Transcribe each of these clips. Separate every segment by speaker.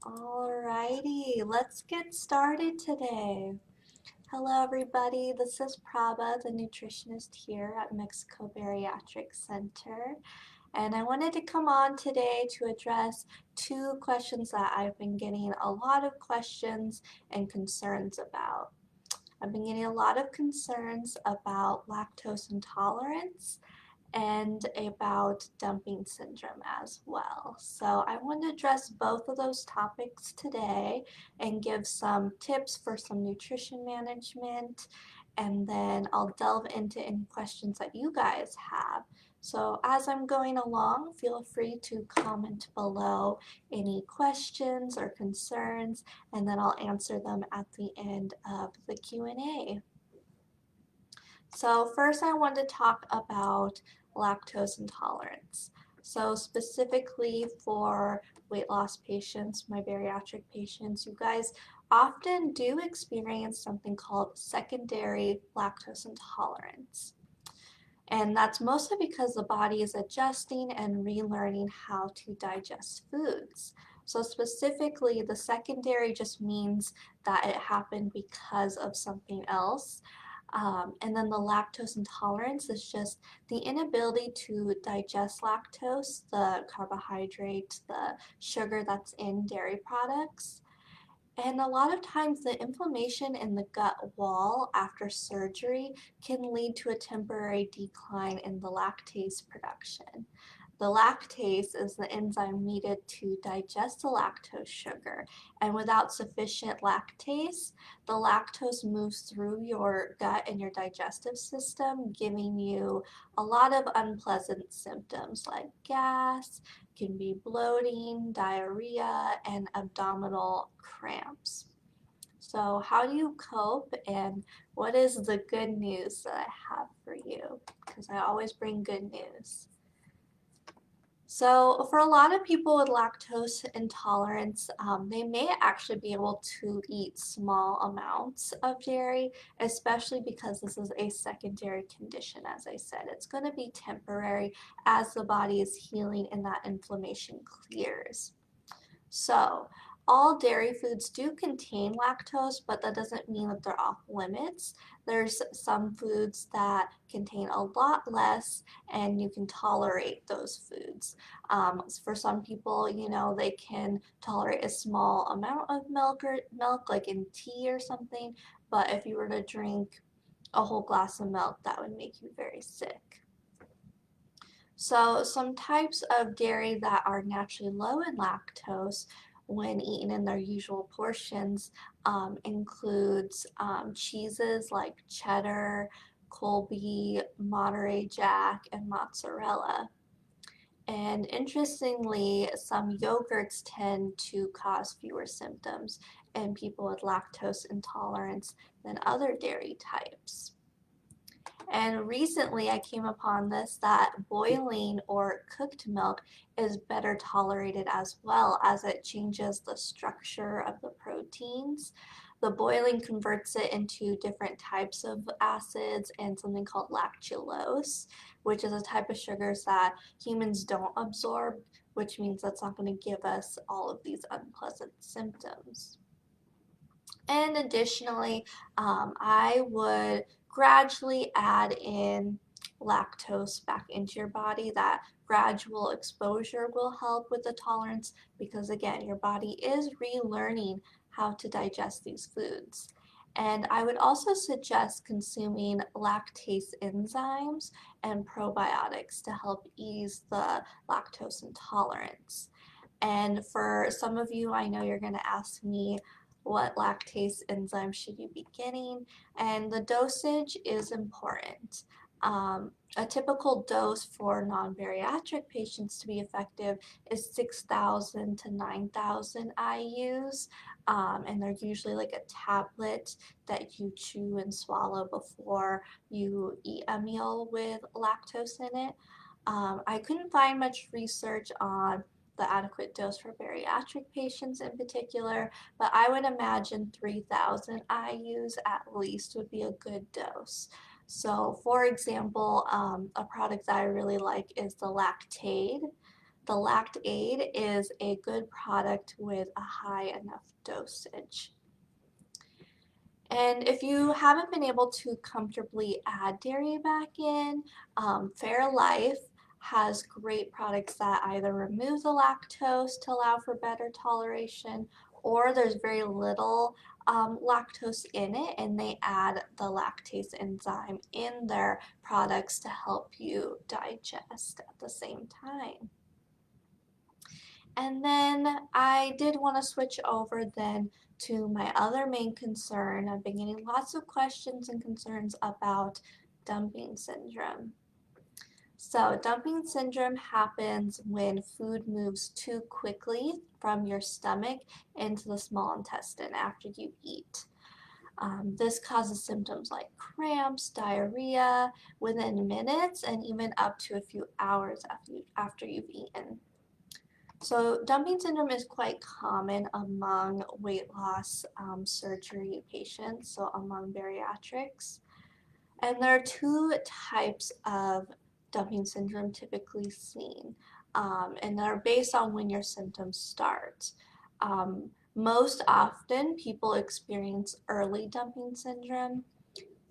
Speaker 1: Alrighty, let's get started today. Hello everybody, this is Prabha, the nutritionist here at Mexico Bariatric Center. And I wanted to come on today to address two questions that I've been getting a lot of questions and concerns about. I've been getting a lot of concerns about lactose intolerance and about dumping syndrome as well. So I want to address both of those topics today and give some tips for some nutrition management, and then I'll delve into any questions that you guys have. So as I'm going along, feel free to comment below any questions or concerns, and then I'll answer them at the end of the Q&A. So first I want to talk about lactose intolerance. So specifically for weight loss patients, my bariatric patients, you guys often do experience something called secondary lactose intolerance. And that's mostly because the body is adjusting and relearning how to digest foods. So specifically, the secondary just means that it happened because of something else. And then the lactose intolerance is just the inability to digest lactose, the carbohydrate, the sugar that's in dairy products. And a lot of times the inflammation in the gut wall after surgery can lead to a temporary decline in the lactase production. The lactase is the enzyme needed to digest the lactose sugar, and without sufficient lactase, the lactose moves through your gut and your digestive system, giving you a lot of unpleasant symptoms like gas, can be bloating, diarrhea, and abdominal cramps. So how do you cope, and what is the good news that I have for you? Because I always bring good news. So for a lot of people with lactose intolerance, they may actually be able to eat small amounts of dairy, especially because this is a secondary condition. As I said, it's going to be temporary as the body is healing and that inflammation clears. So all dairy foods do contain lactose, but that doesn't mean that they're off limits. There's some foods that contain a lot less, and you can tolerate those foods. For some people, they can tolerate a small amount of milk, like in tea or something, but if you were to drink a whole glass of milk, that would make you very sick. So some types of dairy that are naturally low in lactose when eaten in their usual portions includes cheeses like cheddar, Colby, Monterey Jack, and mozzarella. And interestingly, some yogurts tend to cause fewer symptoms in people with lactose intolerance than other dairy types. And recently I came upon this that boiling or cooked milk is better tolerated as well, as it changes the structure of the proteins. The boiling converts it into different types of acids and something called lactulose, which is a type of sugars that humans don't absorb, which means that's not going to give us all of these unpleasant symptoms. And additionally, I would gradually add in lactose back into your body. That gradual exposure will help with the tolerance because, again, your body is relearning how to digest these foods. And I would also suggest consuming lactase enzymes and probiotics to help ease the lactose intolerance. And for some of you, I know you're going to ask me, what lactase enzyme should you be getting? And the dosage is important. A typical dose for non-bariatric patients to be effective is 6,000 to 9,000 IUs, and they're usually like a tablet that you chew and swallow before you eat a meal with lactose in it. I couldn't find much research on the adequate dose for bariatric patients in particular, but I would imagine 3,000 IUs at least would be a good dose. So for example, a product that I really like is the Lactaid. the Lactaid is a good product with a high enough dosage. And if you haven't been able to comfortably add dairy back in, Fairlife has great products that either remove the lactose to allow for better toleration, or there's very little lactose in it, and they add the lactase enzyme in their products to help you digest at the same time. And then I did want to switch over then to my other main concern. I've been getting lots of questions and concerns about dumping syndrome. So dumping syndrome happens when food moves too quickly from your stomach into the small intestine after you eat. This causes symptoms like cramps, diarrhea within minutes, and even up to a few hours after you've eaten. So dumping syndrome is quite common among weight loss surgery patients, so among bariatrics. And there are two types of dumping syndrome typically seen, and they're based on when your symptoms start. Most often, people experience early dumping syndrome.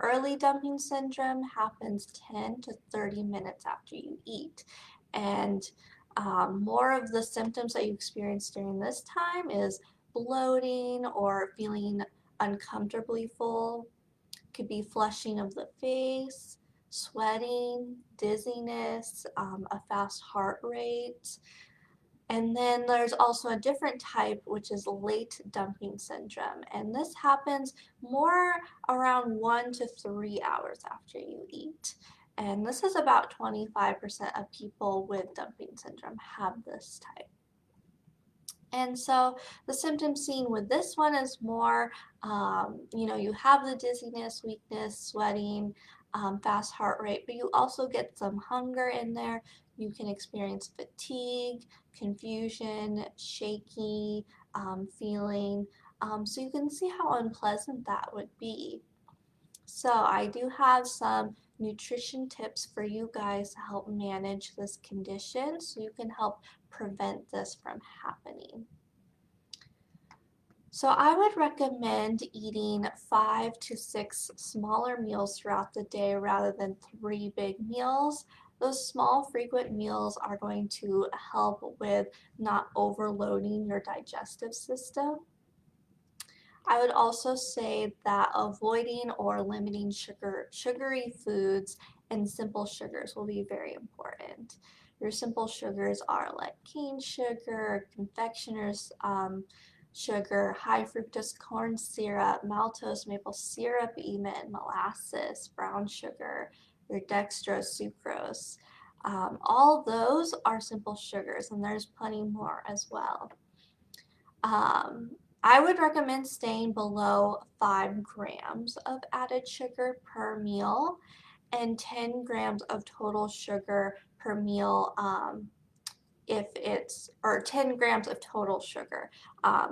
Speaker 1: Early dumping syndrome happens 10 to 30 minutes after you eat. And more of the symptoms that you experience during this time is bloating or feeling uncomfortably full. It could be flushing of the face, sweating, dizziness, a fast heart rate. And then there's also a different type, which is late dumping syndrome. And this happens more around 1 to 3 hours after you eat. And this is about 25% of people with dumping syndrome have this type. And so the symptoms seen with this one is more, you have the dizziness, weakness, sweating, fast heart rate, but you also get some hunger in there. You can experience fatigue, confusion, shaky feeling. So you can see how unpleasant that would be. So I do have some nutrition tips for you guys to help manage this condition so you can help prevent this from happening. So I would recommend eating 5 to 6 smaller meals throughout the day rather than 3 big meals. Those small frequent meals are going to help with not overloading your digestive system. I would also say that avoiding or limiting sugary foods and simple sugars will be very important. Your simple sugars are like cane sugar, confectioner's sugar, high fructose corn syrup, maltose maple syrup even, molasses, brown sugar, your dextrose, sucrose. All those are simple sugars, and there's plenty more as well. I would recommend staying below 5 grams of added sugar per meal and 10 grams of total sugar per meal or 10 grams of total sugar.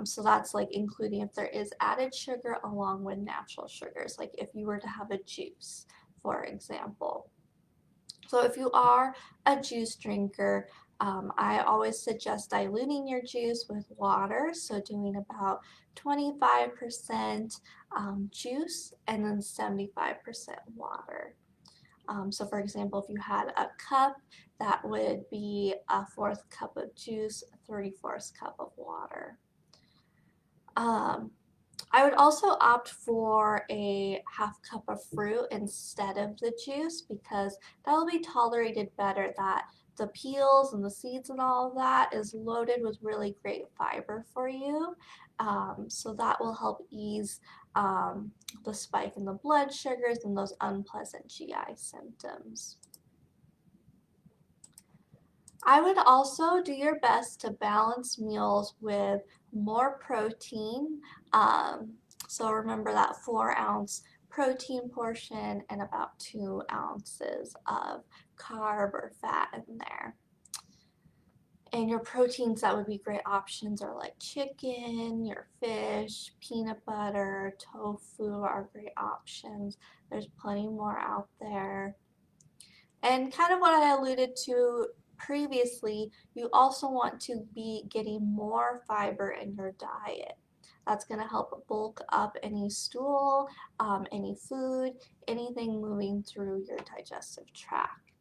Speaker 1: So that's like including if there is added sugar along with natural sugars, like if you were to have a juice, for example. So if you are a juice drinker, I always suggest diluting your juice with water, so doing about 25% juice and then 75% water. So for example, if you had a cup, that would be a 1/4 cup of juice, a 3/4 cup of water. I would also opt for a 1/2 cup of fruit instead of the juice because that will be tolerated better. That the peels and the seeds and all of that is loaded with really great fiber for you. So that will help ease the spike in the blood sugars and those unpleasant GI symptoms. I would also do your best to balance meals with more protein. So remember that 4-ounce protein portion and about 2 ounces of carb or fat in there. And your proteins that would be great options are like chicken, your fish, peanut butter, tofu are great options. There's plenty more out there. And kind of what I alluded to previously, you also want to be getting more fiber in your diet. That's going to help bulk up any stool, any food, anything moving through your digestive tract.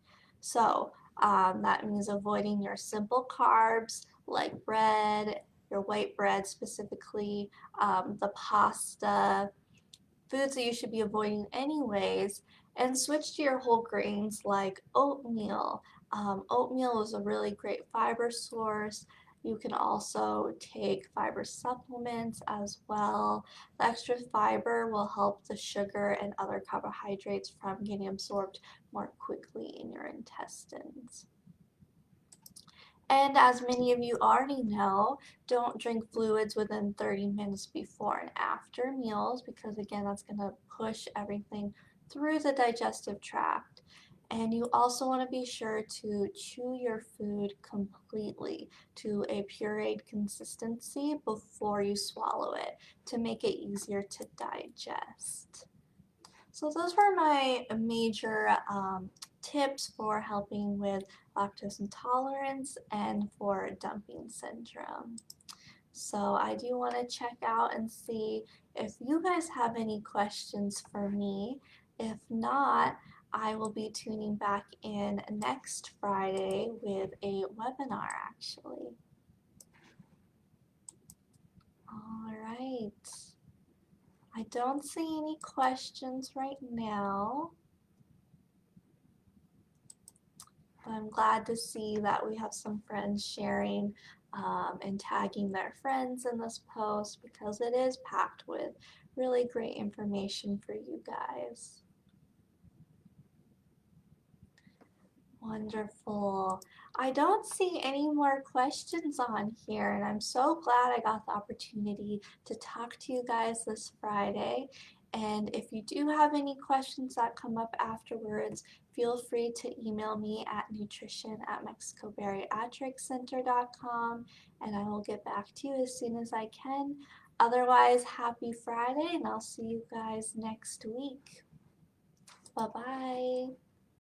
Speaker 1: So that means avoiding your simple carbs like bread, your white bread specifically, the pasta, foods that you should be avoiding anyways, and switch to your whole grains like oatmeal. Oatmeal is a really great fiber source. You can also take fiber supplements as well. The extra fiber will help the sugar and other carbohydrates from getting absorbed more quickly in your intestines. And as many of you already know, don't drink fluids within 30 minutes before and after meals because, again, that's going to push everything through the digestive tract. And you also want to be sure to chew your food completely to a pureed consistency before you swallow it to make it easier to digest. So those were my major tips for helping with lactose intolerance and for dumping syndrome. So I do want to check out and see if you guys have any questions for me. If not, I will be tuning back in next Friday with a webinar actually. All right. I don't see any questions right now. But I'm glad to see that we have some friends sharing and tagging their friends in this post because it is packed with really great information for you guys. Wonderful. I don't see any more questions on here, and I'm so glad I got the opportunity to talk to you guys this Friday. And if you do have any questions that come up afterwards, feel free to email me at nutrition@mexicobariatriccenter.com, and I will get back to you as soon as I can. Otherwise, happy Friday, and I'll see you guys next week. Bye-bye.